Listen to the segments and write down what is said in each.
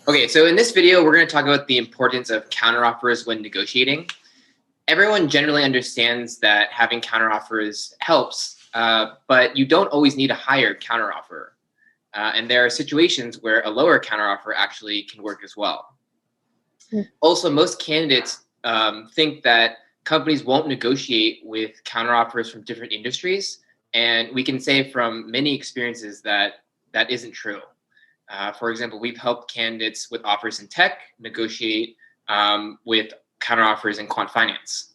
Okay, so in this video, we're going to talk about the importance of counteroffers when negotiating. Everyone generally understands that having counteroffers helps, but you don't always need a higher counteroffer. And there are situations where a lower counteroffer actually can work as well. Also, most candidates think that companies won't negotiate with counteroffers from different industries. And we can say from many experiences that that isn't true. For example, we've helped candidates with offers in tech negotiate with counteroffers in quant finance.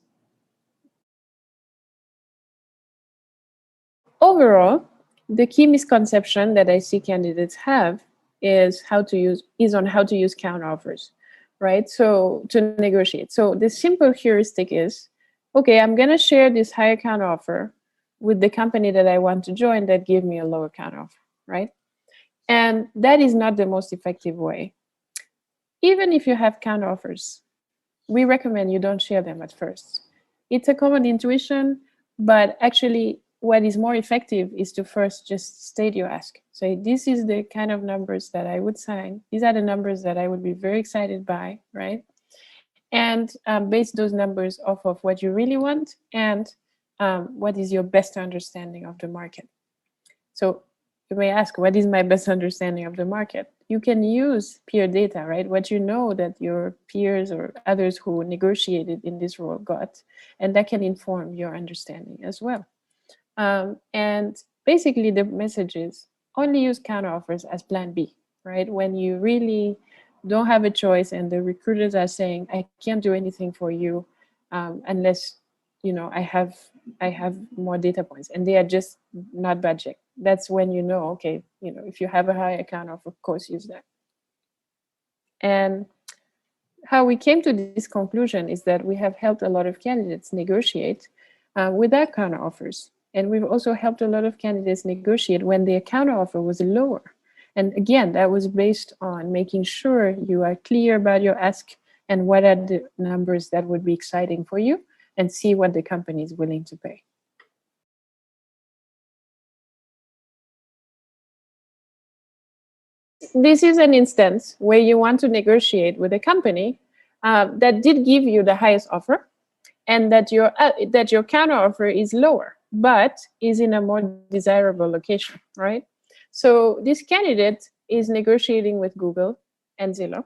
Overall, the key misconception that I see candidates have is on how to use counteroffers, right? So to negotiate. So the simple heuristic is, okay, I'm going to share this higher counteroffer with the company that I want to join that give me a lower counteroffer, right? And that is not the most effective way. Even if you have counteroffers, we recommend you don't share them at first. It's a common intuition, but actually what is more effective is to first just state your ask. Say, this is the kind of numbers that I would sign. These are the numbers that I would be very excited by, right? And base those numbers off of what you really want and what is your best understanding of the market. So you may ask, what is my best understanding of the market? You can use peer data, right? What you know that your peers or others who negotiated in this role got, and that can inform your understanding as well. And basically the message is only use counteroffers as plan B, right? When you really don't have a choice and the recruiters are saying, I can't do anything for you unless, I have more data points, and they are just not budget. That's when okay, if you have a high counteroffer, of course, use that. And how we came to this conclusion is that we have helped a lot of candidates negotiate without counteroffers. And we've also helped a lot of candidates negotiate when their counteroffer was lower. And again, that was based on making sure you are clear about your ask and what are the numbers that would be exciting for you, and see what the company is willing to pay. This is an instance where you want to negotiate with a company that did give you the highest offer, and that your counteroffer is lower, but is in a more desirable location, right? So this candidate is negotiating with Google and Zillow,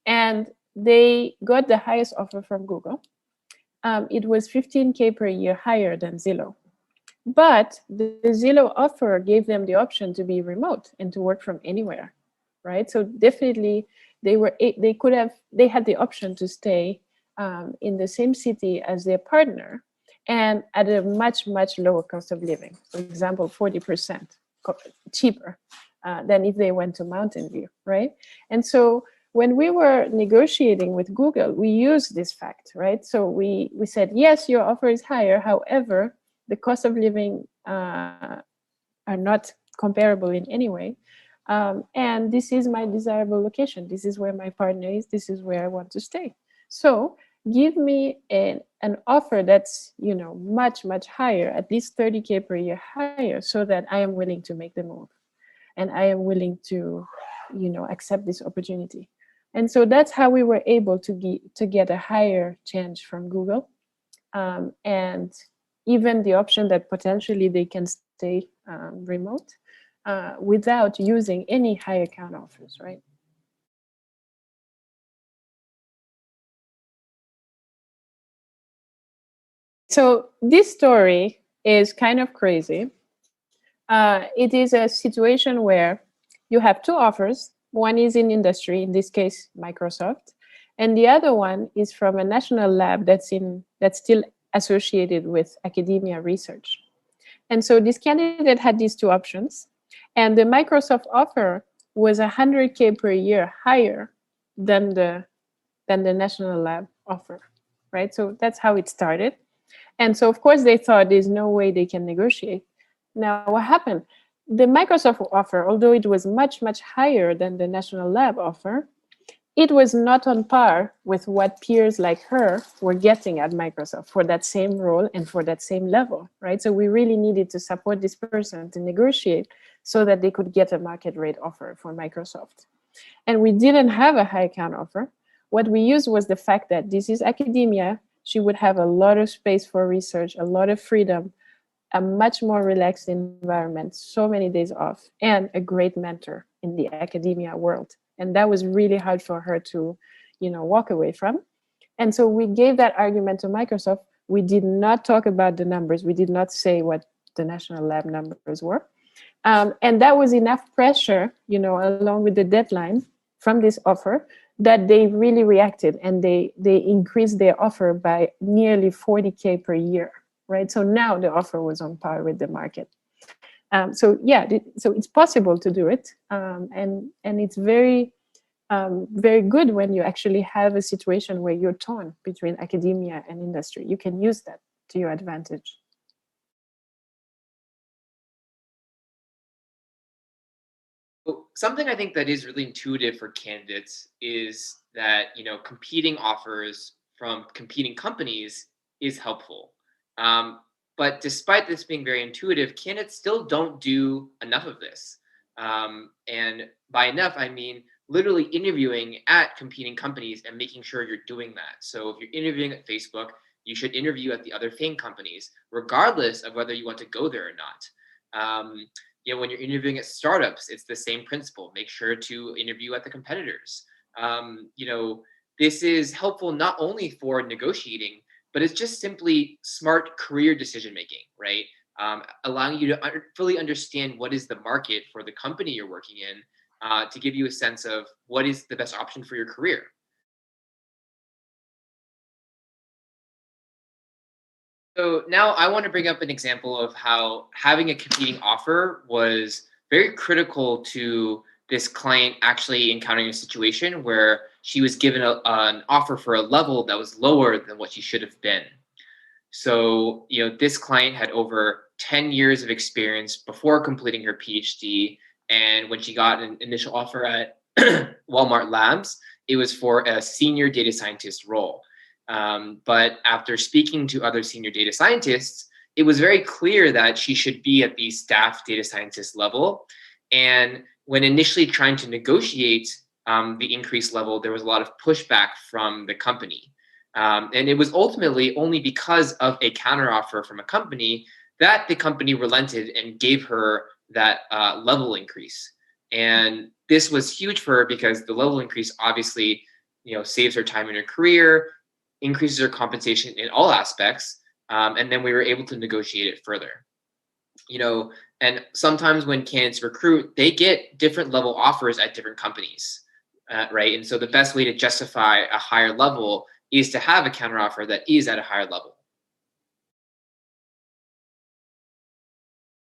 and they got the highest offer from Google. It was $15K per year higher than Zillow. But the Zillow offer gave them the option to be remote and to work from anywhere, right? So definitely they had the option to stay in the same city as their partner and at a much, much lower cost of living. For example, 40% cheaper than if they went to Mountain View, right? And so when we were negotiating with Google, we used this fact, right? So we said, yes, your offer is higher. However, the cost of living are not comparable in any way. And this is my desirable location. This is where my partner is. This is where I want to stay. So give me an offer that's much, much higher, at least 30K per year higher, so that I am willing to make the move. And I am willing to accept this opportunity. And so that's how we were able to get a higher change from Google. And even the option that potentially they can stay remote without using any higher counteroffers, right? So this story is kind of crazy. It is a situation where you have two offers. One is in industry, in this case, Microsoft, and the other one is from a national lab that's still associated with academia research. And so this candidate had these two options, and the Microsoft offer was 100K per year higher than the national lab offer, right? So that's how it started. And so of course they thought there's no way they can negotiate. Now what happened? The Microsoft offer, although it was much, much higher than the national lab offer, it was not on par with what peers like her were getting at Microsoft for that same role and for that same level, right? So we really needed to support this person to negotiate so that they could get a market rate offer for Microsoft. And we didn't have a high counteroffer. What we used was the fact that this is academia. She would have a lot of space for research, a lot of freedom, a much more relaxed environment, so many days off, and a great mentor in the academia world. And that was really hard for her to, walk away from. And so we gave that argument to Microsoft. We did not talk about the numbers. We did not say what the national lab numbers were. And that was enough pressure, along with the deadline from this offer, that they really reacted, and they increased their offer by nearly 40K per year, right? So now the offer was on par with the market. So it's possible to do it, and it's very very good when you actually have a situation where you're torn between academia and industry. You can use that to your advantage. Something I think that is really intuitive for candidates is that, competing offers from competing companies is helpful. But despite this being very intuitive, candidates still don't do enough of this. And by enough, I mean literally interviewing at competing companies and making sure you're doing that. So if you're interviewing at Facebook, you should interview at the other FANG companies, regardless of whether you want to go there or not. When you're interviewing at startups, it's the same principle. Make sure to interview at the competitors. This is helpful not only for negotiating, but it's just simply smart career decision making, right? Allowing you to fully understand what is the market for the company you're working in, to give you a sense of what is the best option for your career. So now I want to bring up an example of how having a competing offer was very critical to this client actually encountering a situation where she was given an offer for a level that was lower than what she should have been. So, this client had over 10 years of experience before completing her PhD. And when she got an initial offer at Walmart Labs, it was for a senior data scientist role. But after speaking to other senior data scientists, it was very clear that she should be at the staff data scientist level. And when initially trying to negotiate the increased level, there was a lot of pushback from the company. And it was ultimately only because of a counteroffer from a company that the company relented and gave her that level increase. And this was huge for her because the level increase obviously, saves her time in her career, increases her compensation in all aspects, and then we were able to negotiate it further. And sometimes when candidates recruit, they get different level offers at different companies, right? And so the best way to justify a higher level is to have a counteroffer that is at a higher level.